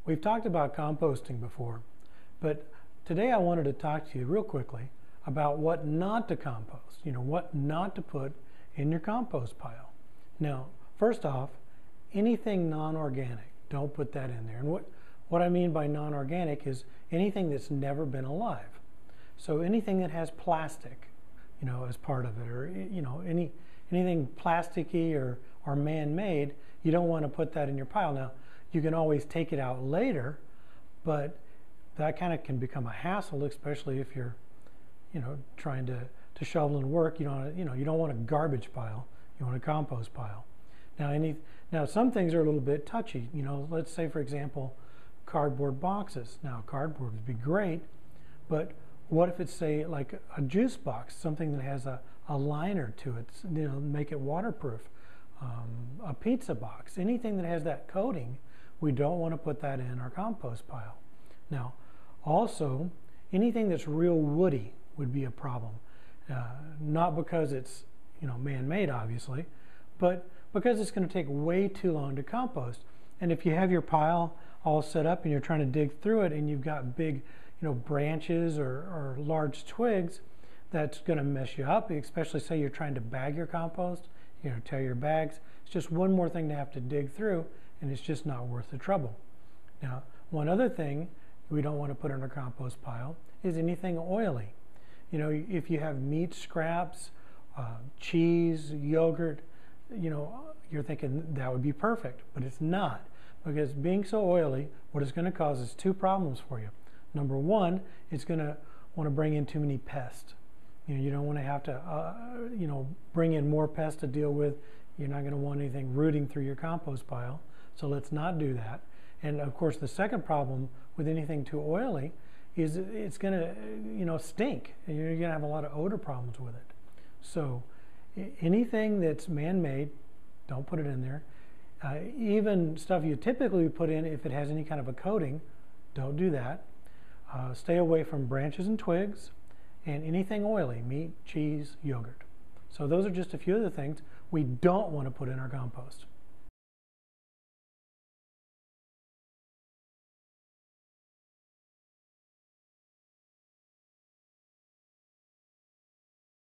We've talked about composting before, but today I wanted to talk to you real quickly about what not to compost, what not to put in your compost pile. Now, first off, anything non-organic, don't put that in there. And what I mean by non-organic is anything that's never been alive. So anything that has plastic, as part of it, or anything plasticky or man-made, you don't want to put that in your pile. Now, you can always take it out later, but that kind of can become a hassle, especially if you're, trying to shovel and work. You don't want a garbage pile. You want a compost pile. Now some things are a little bit touchy. Let's say, for example, cardboard boxes. Now, cardboard would be great, but what if it's, say, like a juice box, something that has a liner to it, make it waterproof. A pizza box, anything that has that coating, we don't want to put that in our compost pile. Now, also, anything that's real woody would be a problem. Not because it's, man-made, obviously, but because it's going to take way too long to compost. And if you have your pile all set up and you're trying to dig through it and you've got big, branches or large twigs, that's going to mess you up, especially say you're trying to bag your compost, tear your bags. It's just one more thing to have to dig through, and it's just not worth the trouble. Now, one other thing we don't want to put in our compost pile is anything oily. If you have meat scraps, cheese, yogurt, you're thinking that would be perfect, but it's not, because being so oily, what it's going to cause is two problems for you. Number one, it's going to want to bring in too many pests. You don't want to have to, bring in more pests to deal with. You're not going to want anything rooting through your compost pile, so let's not do that. And of course, the second problem with anything too oily is it's going to, stink, and you're going to have a lot of odor problems with it. So anything that's man-made, don't put it in there. Even stuff you typically put in, if it has any kind of a coating, don't do that. Stay away from branches and twigs and anything oily, meat, cheese, yogurt. So those are just a few of the things we don't want to put in our compost.